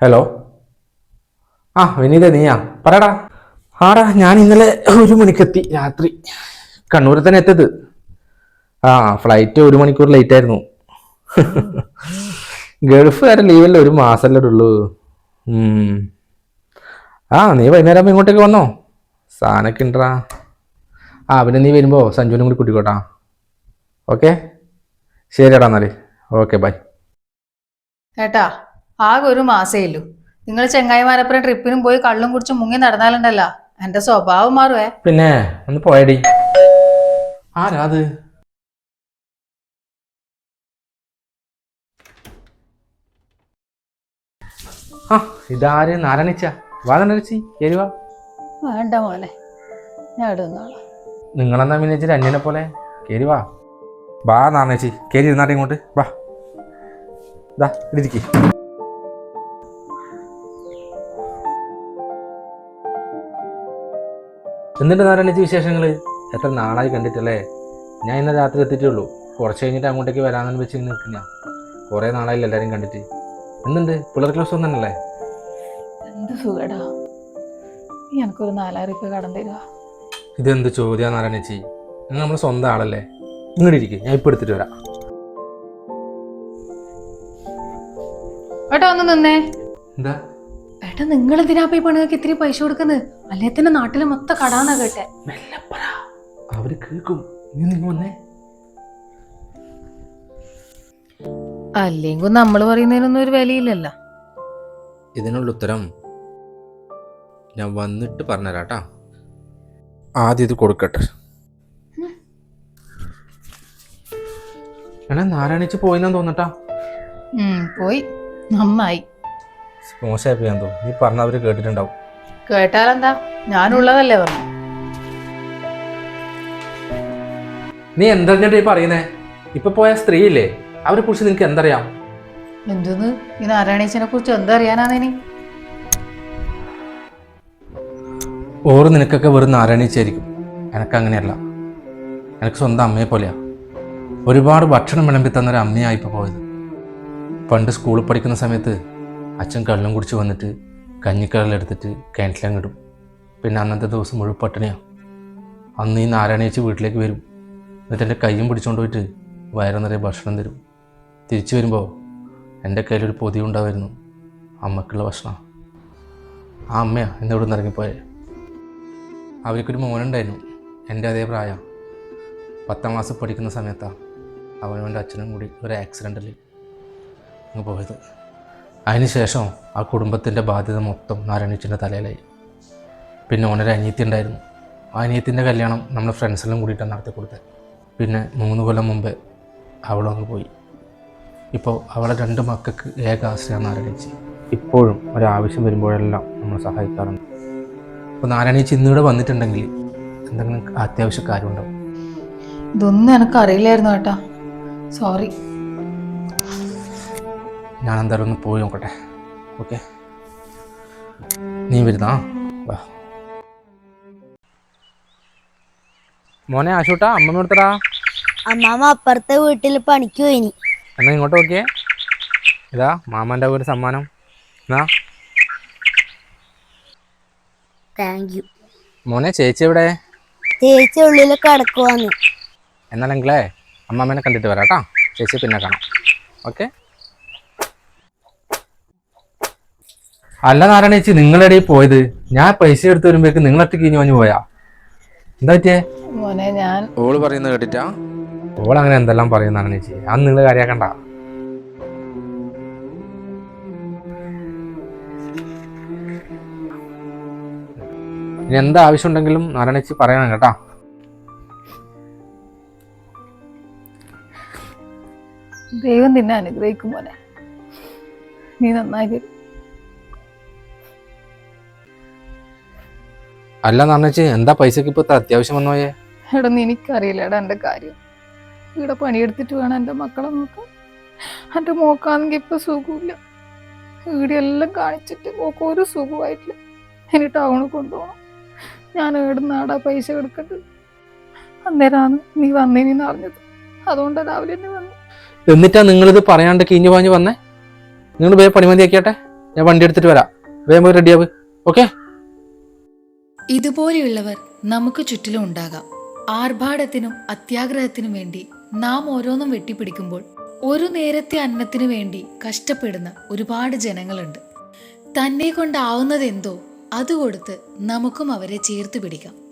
Hello. വിനീത നീയാ? പറയടാ. ആടാ, ഞാൻ ഇന്നലെ 1 മണിക്കെത്തി രാത്രി. കണ്ണൂരിൽ തന്നെ എത്തിയത്. ഫ്ലൈറ്റ് 1 മണിക്കൂർ ലേറ്റ് ആയിരുന്നു. ഗൾഫുകാരെ ലീവല്ലേ, 1 മാസമല്ലേ ഉള്ളൂ. നീ വൈകുന്നേരം ആകുമ്പോൾ ഇങ്ങോട്ടേക്ക് വന്നോ, സാധനമൊക്കെ ഉണ്ടടാ. പിന്നെ നീ വരുമ്പോൾ സഞ്ജുവിനും കൂടി കൂട്ടിക്കോട്ടാ. ഓക്കെ, ശരിയടാ എന്നാല്. Okay, bye. ഏട്ടാ, ആകെ 1 മാസേ ഉള്ളൂ. നിങ്ങൾ ചെങ്ങായിമാരപ്പുറം ട്രിപ്പിനും പോയി കള്ളും കുടിച്ച് മുങ്ങി നടന്നാലുണ്ടല്ലോ എന്റെ സ്വഭാവം മാറുവേ. പിന്നെ ഒന്ന് പോയടി. ആരാ അത്? ഇതാര്? നാരായണിച്ച. വാ നാരായണിച്ചി, കേറി വാ. വേണ്ട മോനെ, ഞാൻ ഇടുന്നോളാം. നിങ്ങളെന്നാ പിന്നെ ഇച്ചിരി അന്യനെ പോലെ. കേറി വാ. വാ നാരായണിച്ചി, കേറി ഇരുന്നാട്ടെ ഇങ്ങോട്ട് വാ. ഇതാ ഇടിരിക്ക്. എന്നിട്ട് നാരായണിച്ചി വിശേഷങ്ങള്? എത്ര നാളായി കണ്ടിട്ടല്ലേ. ഞാൻ ഇന്ന് രാത്രി എത്തിയിട്ടേ ഉള്ളൂ. കുറച്ച് കഴിഞ്ഞിട്ട് അങ്ങോട്ടേക്ക് വരാമെന്ന് വെച്ച് നിൽക്കുന്ന. കുറേ നാളായില്ല എല്ലാവരും കണ്ടിട്ട്. എന്തുണ്ട്, പിള്ളേർക്ക് ദിവസം തന്നെയല്ലേ? എന്ത് സുഖടാ. എനിക്കൊരു 4000 രൂപ കടം തരുക. ഇതെന്ത് ചോദ്യം നാരായണിച്ചി? നിങ്ങൾ നമ്മുടെ സ്വന്തം ആളല്ലേ. ഇങ്ങോട്ട് ഇരിക്കും, ഞാൻ ഇപ്പം എടുത്തിട്ട് വരാം. ഏട്ടാ ഒന്ന് നിന്നേ. എന്താ ഏട്ടാ, നിങ്ങൾ എന്തിനാ ഈ പെണ്ണുങ്ങൾക്ക് ഇത്തിരി പൈസ കൊടുക്കുന്നത്? അല്ലേ തന്നെ നാട്ടില് മൊത്തം കടാന്നാ കേട്ടെ. അവര് കേൾക്കും. നീ നിങ്ങൾ വന്നേ. അല്ലെങ്കിൽ നമ്മൾ പറയുന്നതിനൊന്നും ഒരു വിലയില്ലല്ലോ. ഇതിനുള്ള ഉത്തരം ഞാൻ വന്നിട്ട് പറഞ്ഞുതരാട്ടാ. ആദ്യം ഇത് കൊടുക്കട്ടെ. നാരായണിച്ച് പോയിന്നാ തോന്നട്ടാ. പോയി, നന്നായി. മോശമായി പോയാൻ തോന്നും. നീ പറഞ്ഞവര് കേട്ടിട്ടുണ്ടാവും. കേട്ടാലെന്താ, ഞാനുള്ളതല്ലേ പറഞ്ഞു. നീ എന്താ പറയുന്നേ? ഇപ്പൊ പോയ സ്ത്രീയില്ലേ, അവരെ കുറിച്ച് നിനക്ക് എന്തറിയാം? എന്തെന്ന്? ഈ നാരായണീച്ചനെ കുറിച്ച് എന്തറിയാനാണ്? ഓറ് നിനക്കൊക്കെ വെറും നാരായണീച്ചായിരിക്കും. എനക്കങ്ങനെയല്ല. എനിക്ക് സ്വന്തം അമ്മയെ പോലെയാ. ഒരുപാട് ഭക്ഷണം വിളമ്പി തന്നൊരു അമ്മയായിപ്പോൾ പോയത്. പണ്ട് സ്കൂളിൽ പഠിക്കുന്ന സമയത്ത് അച്ഛൻ കള്ളും കുടിച്ച് വന്നിട്ട് കഞ്ഞിക്കടലെടുത്തിട്ട് കിണറ്റിലങ്ങിടും. പിന്നെ അന്നത്തെ ദിവസം മുഴുവൻ പട്ടിണിയാണ്. അന്ന് ഈ നാരായണീച്ച് വീട്ടിലേക്ക് വരും. എന്നിട്ട് എൻ്റെ കയ്യും പിടിച്ചുകൊണ്ട് പോയിട്ട് വയറ് നിറയെ ഭക്ഷണം തരും. തിരിച്ചു വരുമ്പോൾ എൻ്റെ കയ്യിലൊരു പൊതി ഉണ്ടാവുമായിരുന്നു, അമ്മക്കുള്ള ഭക്ഷണം. ആ അമ്മയാണ് എന്നെ ഇവിടെ നിന്ന് ഇറങ്ങിപ്പോയത്. അവർക്കൊരു മോനുണ്ടായിരുന്നു, എൻ്റെ അതേ പ്രായം. 10ാം ക്ലാസ്സിൽ പഠിക്കുന്ന സമയത്താണ് അവനും എൻ്റെ അച്ഛനും കൂടി ഒരു ആക്സിഡൻറ്റിൽ അങ്ങ് പോയത്. അതിന് ശേഷം ആ കുടുംബത്തിൻ്റെ ബാധ്യത മൊത്തം നാരായണിച്ചിൻ്റെ തലയിലായി. പിന്നെ ഓനൊരു അനിയത്തി ഉണ്ടായിരുന്നു. ആ അനിയത്തിൻ്റെ കല്യാണം നമ്മുടെ ഫ്രണ്ട്സെല്ലാം കൂടിയിട്ടാണ് നടത്തി കൊടുത്തത്. പിന്നെ 3 കൊല്ലം മുമ്പേ അവളും അങ്ങ് പോയി. ഇപ്പോൾ അവളെ 2 മക്കൾക്ക് ഏക ആശ്രയമാണ് നാരായണിച്ചി. ഇപ്പോഴും ഒരാവശ്യം വരുമ്പോഴെല്ലാം നമ്മൾ സഹായിക്കാറുണ്ട്. അപ്പോൾ നാരായണിച്ചി ഇന്നിവിടെ വന്നിട്ടുണ്ടെങ്കിൽ എന്തെങ്കിലും അത്യാവശ്യ കാര്യം ഉണ്ടാവും. ഇതൊന്നും എനിക്കറിയില്ലായിരുന്നു കേട്ടാ, സോറി. ഞാൻ എന്തായാലും ഒന്ന് പോയി നോക്കട്ടെ. ഓക്കെ, നീ വരുന്നാ? വാ മോനെ. ആശൂട്ടാ, അമ്മ എടുത്തടാ. അമ്മാമ അപ്പുറത്തെ വീട്ടിൽ പണിക്ക് പോയിനി. എന്നാ ഇങ്ങോട്ട് നോക്കിയേ. ഇതാ മാമൻ്റെ ഒരു സമ്മാനം. എന്നാ താങ്ക് യു. മോനെ, ചേച്ചി എവിടെ? ചേച്ചി ഉള്ളിൽ കിടക്കുവാന്ന്. എന്നാലെങ്കിലേ അമ്മാമ്മേനെ കണ്ടിട്ട് വരാം കേട്ടോ. ചേച്ചി പിന്നെ കാണാം. ഓക്കെ. അല്ല നാരായണേച്ചി, നിങ്ങളുടെ പോയത്? ഞാൻ പൈസ എടുത്ത് വരുമ്പോഴേക്ക് നിങ്ങളൊറ്റ കിഞ്ഞു പോയാ? എന്താ പറ്റിയേ? മോനെ, ഞാൻ ഓള് പറയുന്നത് കേട്ടിട്ടാ? ഓൾ അങ്ങനെ എന്തെല്ലാം പറയുന്നതാണ് ചേച്ചി. അന്ന് നിങ്ങൾ കാര്യാക്കണ്ട. ഇനി എന്താ ആവശ്യം ഉണ്ടെങ്കിലും നാരായണേച്ചി പറയണം കേട്ടാ. ദൈവം നിന്നെ അനുഗ്രഹിക്കും മോനെ. നീ നന്നായി വരും. അല്ല നാരായണേച്ചി, എന്താ പൈസക്ക് ഇപ്പൊ അത്യാവശ്യം വന്നോയേ? എടാ, എനിക്കറിയില്ലടാ എൻ്റെ കാര്യം. ഇവിടെ പണിയെടുത്തിട്ട് വേണം എൻ്റെ മക്കളെ നോക്കാൻ. എൻ്റെ മോക്കാണെങ്കിൽ ഇപ്പൊ സുഖമില്ല. ഈടെയെല്ലാം കാണിച്ചിട്ട് മോക്ക് ഒരു സുഖമായിട്ടില്ല. ഇനി ടൗണിൽ കൊണ്ടുപോകണം. ഞാൻ ഏടുന്നാടാ പൈസ എടുക്കേണ്ടത്. അന്നേരമാണ് നീ വന്നേനിന്ന് അറിഞ്ഞത്. അതുകൊണ്ടാണ് രാവിലെ തന്നെ വന്നു. എന്നിട്ടാ നിങ്ങളിത് പറയാണ്ട് കിഞ്ഞു പാഞ്ഞു വന്നേ? നിങ്ങൾ വേഗം പണിമതിയാക്കിയാട്ടെ. ഞാൻ വണ്ടി എടുത്തിട്ട് വരാം. വേഗം പോയി റെഡിയാവ്. ഓക്കെ? ഇതുപോലെയുള്ളവർ നമുക്ക് ചുറ്റിലും ഉണ്ടാകാം. ആർഭാടത്തിനും അത്യാഗ്രഹത്തിനും വേണ്ടി നാം ഓരോന്നും വെട്ടിപ്പിടിക്കുമ്പോൾ ഒരു നേരത്തെ അന്നത്തിനു വേണ്ടി കഷ്ടപ്പെടുന്ന ഒരുപാട് ജനങ്ങളുണ്ട്. തന്നെ കൊണ്ടാവുന്നതെന്തോ അത് കൊടുത്ത് നമുക്കും അവരെ ചേർത്ത് പിടിക്കാം.